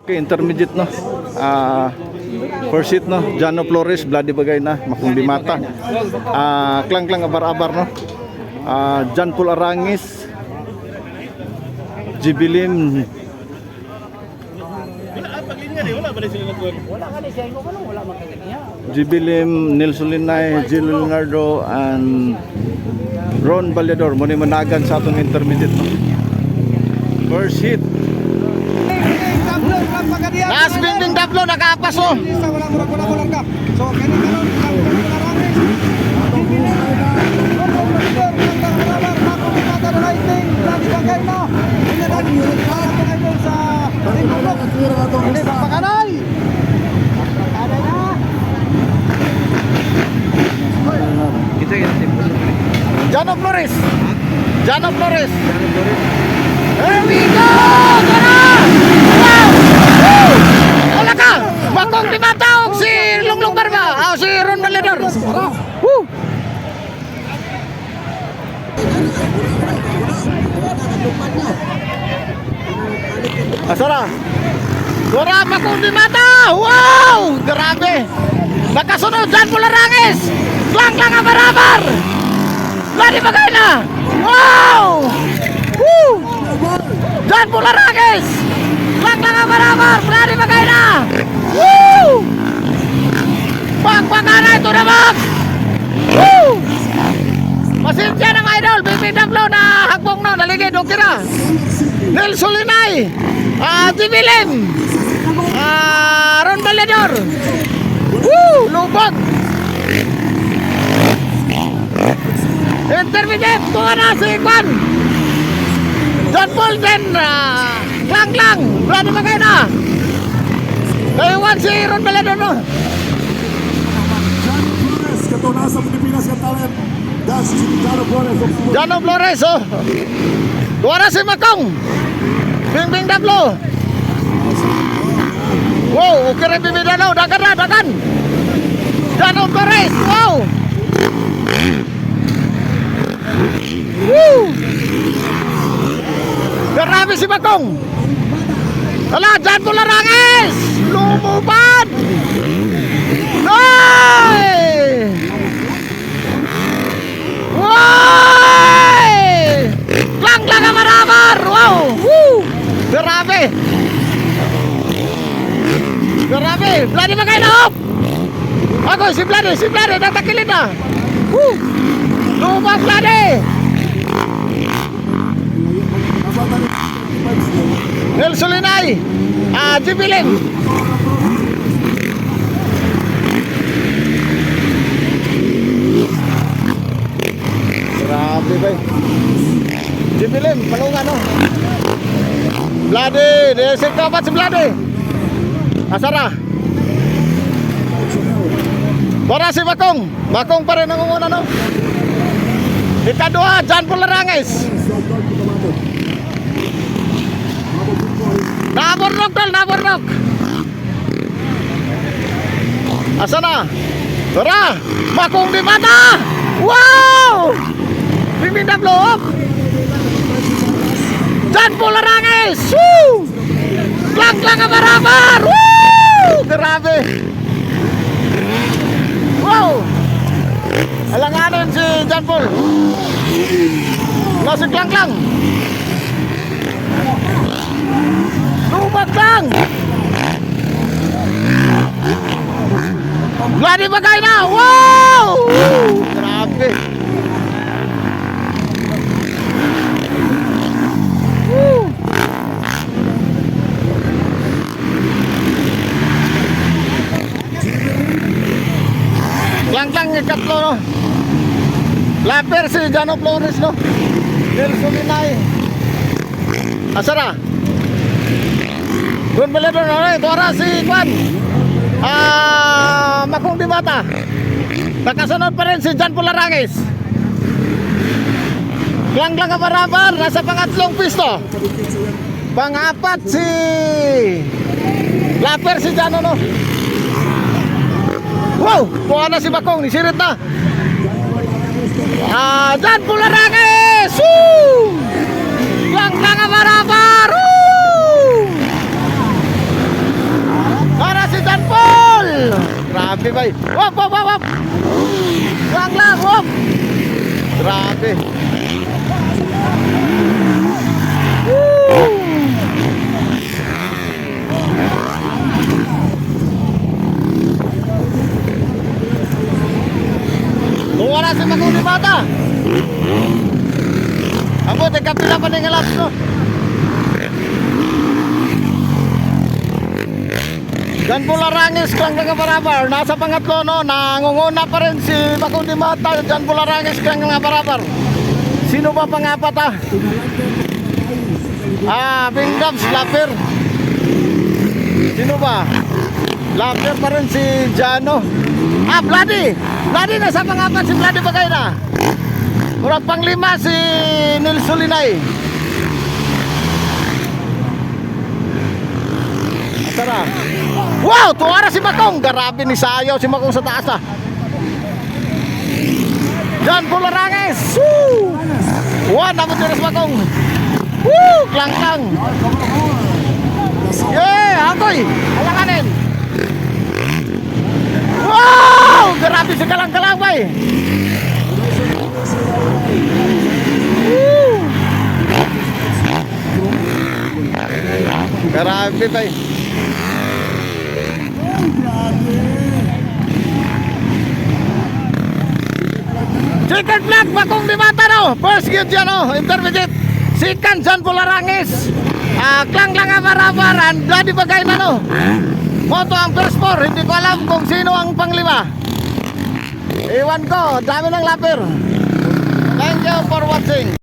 Okay, intermediate no. First hit no. Jano Flores, Bloody Bagay na, Makong Dimata. Klang Abar-Abar no. Jan Paul Arangis, Jibilim. Jibilim, Nelson Linay, Jill Leonardo, and Ron Balyador. Muna managan sa atong intermediate no. First hit. Last binding dablo nakapas oh. So Jano Flores. Here we go! Tara! Wow! Wala ka! Makong Dimata o si Lunglong Barba! O si Ron Balyador! Woo! Asara! Dora Makong Dimata! Wow! Grabe! Nakasunod Jan Paul Arangis! Klang Abar-Abar! Bloody Bagay na! Wow! Woo! Jan Paul Arangis! Klang Abar-Abar! Bloody Bagay na! Woo! Pagpagana ito na mag! Woo! Pasensya ng idol! BBW na hagbong na! Naligid! Okay na! Nelson Linay! Jibilim! Ron Balyador! Woo! Lubog! Intermediate! Tuwa na si Kwan! John Paul din! Klang! Bloody Bagay na! Naiwan si Ron Balyador no? Katunasan Pilipinas ka talent. Das si Jano Flores. Jano Flores oh! Tuwa na si Makong! Bing Dablo! Wow! Okay rin bibida daw! Dagan! Jano Flores! Wow! Woo! Grabe si Makong! Wala! Jan Paul Arangis! Lumubad! Ay! Ay! Klang Abar-Abar! Wow! Woo! Grabe! Bloody Bagay na off! Ako si Bloody! Natakilid na! Woo! Lumang Bloody! Nelson Linay! Jibilim! Grabe ba? Jibilim, palungan no? Bloody! Desik kapat si Bloody! Asara! Para si Makong pa rin nangunguna no? Ikadua, Jan Paul Arangis! Nabornok! Asa na? Tara! Makong Dimata! Wow! BBW! Jan Paul Arangis! Woo! Klang Abar-Abar! Woo! Grabe! Wow! Alanganin si Jan Paul! Nasi Klang! Lumag lang! Bloody Bagay na! Wow! Grabe! Woo! Klang ikatlo no? Laper si Jano Flores no? Nelson Linay! Asara! Ron Balyador na tuwara si Kwan! Makong Dimata! Nakasunod pa rin si Jan Paul Arangis! Klang Abar-Abar! Nasa pangatlong pisto! Pangapat si Laper si Jano no? Wow! Kuha na si Makong! Nisirit na! Jan Paul Arangis! Woo! Klang Abar-Abar! Woo! Grabe bay. Wop, wop, wop, wop. Lang, wop. Grabe. Woo! Tuwa na si Maguli Mata. Amo, kapila pa ng laps, no? Jan Bularangis, Klang ng Barabar. Nasa pangatlo, no? Nangunguna pa rin si Maguli Mata. Jan Bularangis, Klang ng Barabar. Sino ba pangapat, ah? Bingdam, Slapper. Sino ba? Slapper pa rin si Jano. Bloody! Bloody na sa pangapat si Bloody Bagay na. Murag panglima si Nilson Linay. Tara. Wow! Tuwara si Makong. Grabe ni sayaw si Makong sa taas, ah. Jan Bularangis. Woo! One naman si Makong. Woo! Klang-klang. Yeah! Akoy! Alanganin. Wow! Grabe si Kalang-kalang, bay. Woo! Grabe, bay. Second flag, Makong di Mata, no? First gate yan, no? Intermediate. Second, Jan Bularangis. Klang-klang Barabar. Bloody Bagay na, no? Moto ang first four. Hindi ko alam kung sino ang panglima. Iwan ko, dami ng lapir. Thank you for watching.